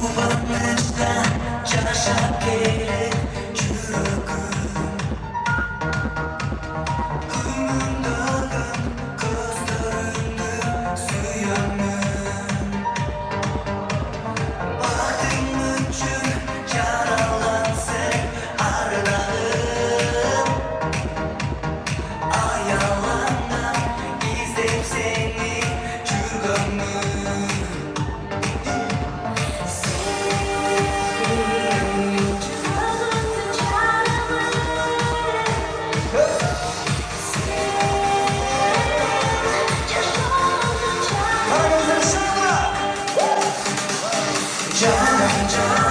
반했다 자샤게 주르고 꿈은 거스르는 수염은 어딘 문중 자랄한 색 아름다운 아야한 이 샘샘이 죽었는 John, John.